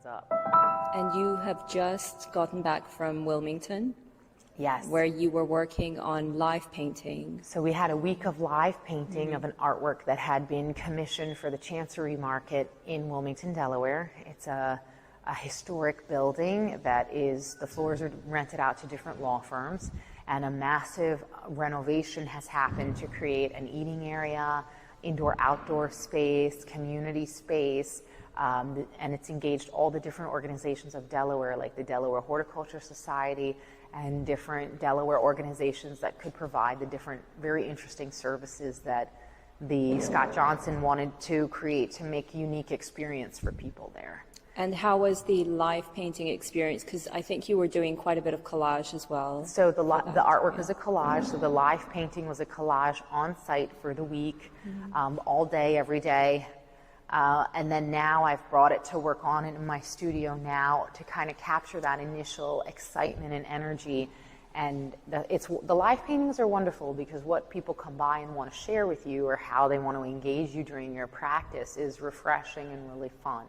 up. And you have just gotten back from Wilmington? Yes. Where you were working on live painting. So we had a week of live painting of an artwork that had been commissioned for the Chancery Market in Wilmington, Delaware. It's a historic building that the floors are rented out to different law firms, and a massive renovation has happened to create an eating area, indoor-outdoor space, community space, and it's engaged all the different organizations of Delaware, like the Delaware Horticulture Society, and different Delaware organizations that could provide the different very interesting services that the Scott Johnson wanted to create to make a unique experience for people there. And how was the live painting experience? Because I think you were doing quite a bit of collage as well. So the artwork was a collage. So the live painting was a collage on site for the week, all day, every day. And then now I've brought it to work on it in my studio now to kind of capture that initial excitement and energy. And the live paintings are wonderful because what people come by and want to share with you or how they want to engage you during your practice is refreshing and really fun.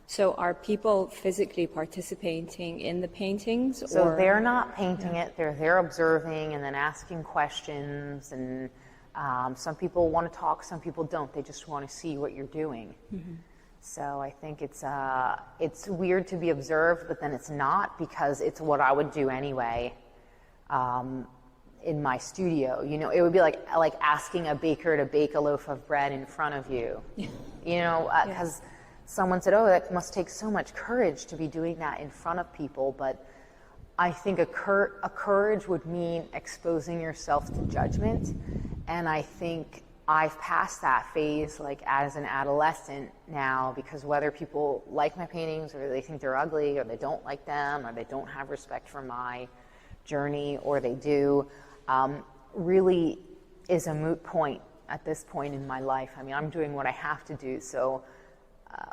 So are people physically participating in the paintings? So they're not painting it, they're observing and then asking questions, and some people want to talk, some people don't. They just want to see what you're doing. So I think it's weird to be observed, but then it's not, because it's what I would do anyway in my studio. You know, it would be like asking a baker to bake a loaf of bread in front of you. You know, because someone said, oh, that must take so much courage to be doing that in front of people. But I think a courage would mean exposing yourself to judgment. And I think I've passed that phase, like as an adolescent now, because whether people like my paintings or they think they're ugly or they don't like them or they don't have respect for my journey or they do, really is a moot point at this point in my life. I mean, I'm doing what I have to do. So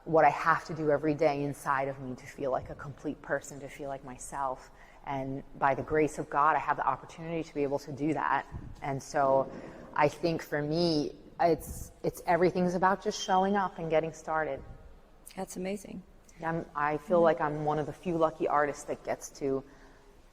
what I have to do every day inside of me to feel like a complete person, to feel like myself. And by the grace of God, I have the opportunity to be able to do that. And so I think for me, it's everything's about just showing up and getting started. That's amazing. I feel like I'm one of the few lucky artists that gets to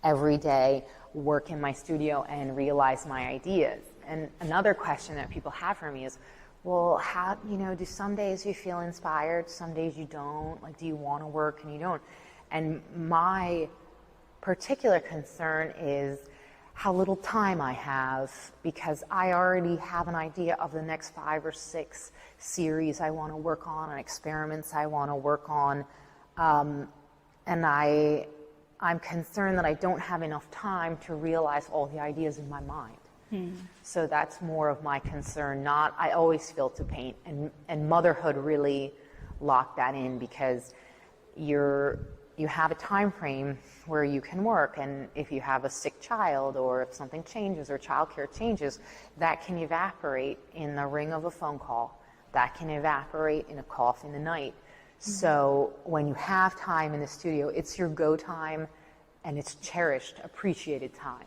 every day work in my studio and realize my ideas. And another question that people have for me is, well, how, do some days you feel inspired, some days you don't? Like, do you want to work and you don't? And my particular concern is how little time I have, because I already have an idea of the next 5 or 6 series I want to work on and experiments I want to work on. And I'm concerned that I don't have enough time to realize all the ideas in my mind. So that's more of my concern. I always feel to paint, and motherhood really locked that in, because you have a time frame where you can work, and if you have a sick child or if something changes or childcare changes, that can evaporate in the ring of a phone call. That can evaporate in a cough in the night. So when you have time in the studio, it's your go time, and it's cherished, appreciated time.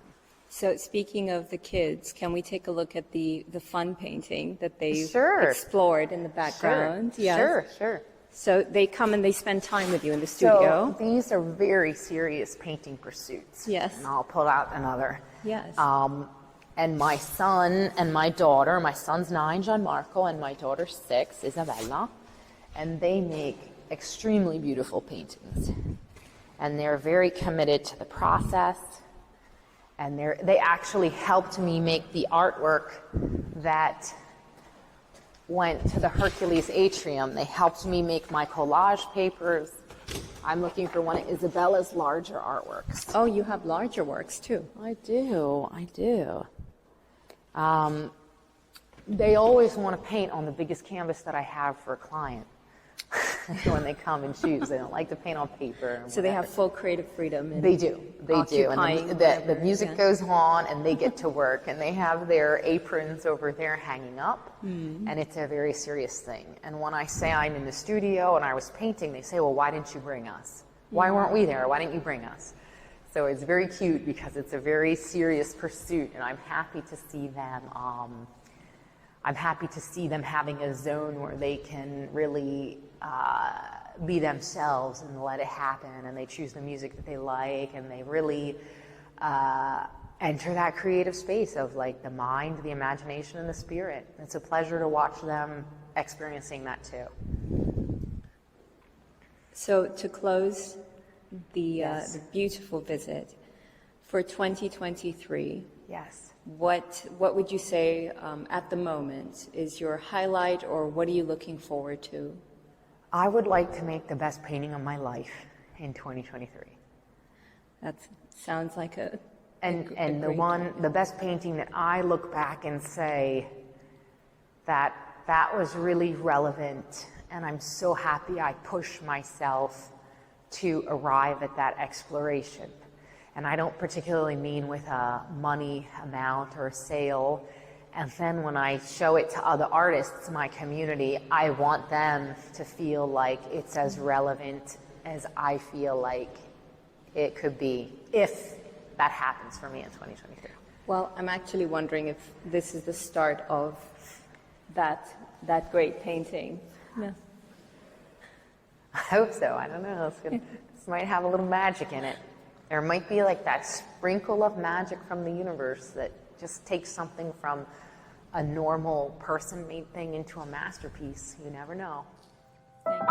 So speaking of the kids, can we take a look at the fun painting that they've Sure. explored in the background? Sure. Yes. Sure. So they come and they spend time with you in the studio. So these are very serious painting pursuits. Yes. And I'll pull out another. Yes. And my son and my daughter, my son's 9, Gianmarco, and my daughter's 6, Isabella, and they make extremely beautiful paintings. And they're very committed to the process. And they actually helped me make the artwork that went to the Hercules atrium. They helped me make my collage papers. I'm looking for one of Isabella's larger artworks. Oh, you have larger works too. I do. They always want to paint on the biggest canvas that I have for a client. When they come and choose, they don't like to paint on paper. So they have full creative freedom. They do. And the music goes on, and they get to work, and they have their aprons over there hanging up, and it's a very serious thing. And when I say I'm in the studio and I was painting, they say, well, why didn't you bring us? Why weren't we there? Why didn't you bring us? So it's very cute, because it's a very serious pursuit, and I'm happy to see them I'm happy to see them having a zone where they can really be themselves and let it happen, and they choose the music that they like, and they really enter that creative space of like the mind, the imagination, and the spirit. It's a pleasure to watch them experiencing that too. So to close the beautiful visit, for 2023, yes, what would you say at the moment is your highlight, or what are you looking forward to? I would like to make the best painting of my life in 2023. That sounds like a the best painting that I look back and say that was really relevant, and I'm so happy I pushed myself to arrive at that exploration. And I don't particularly mean with a money amount or a sale. And then when I show it to other artists, my community, I want them to feel like it's as relevant as I feel like it could be, if that happens for me in 2023. Well, I'm actually wondering if this is the start of that great painting. Yeah. I hope so. I don't know. This might have a little magic in it. There might be like that sprinkle of magic from the universe that just takes something from a normal person-made thing into a masterpiece. You never know. Thank you.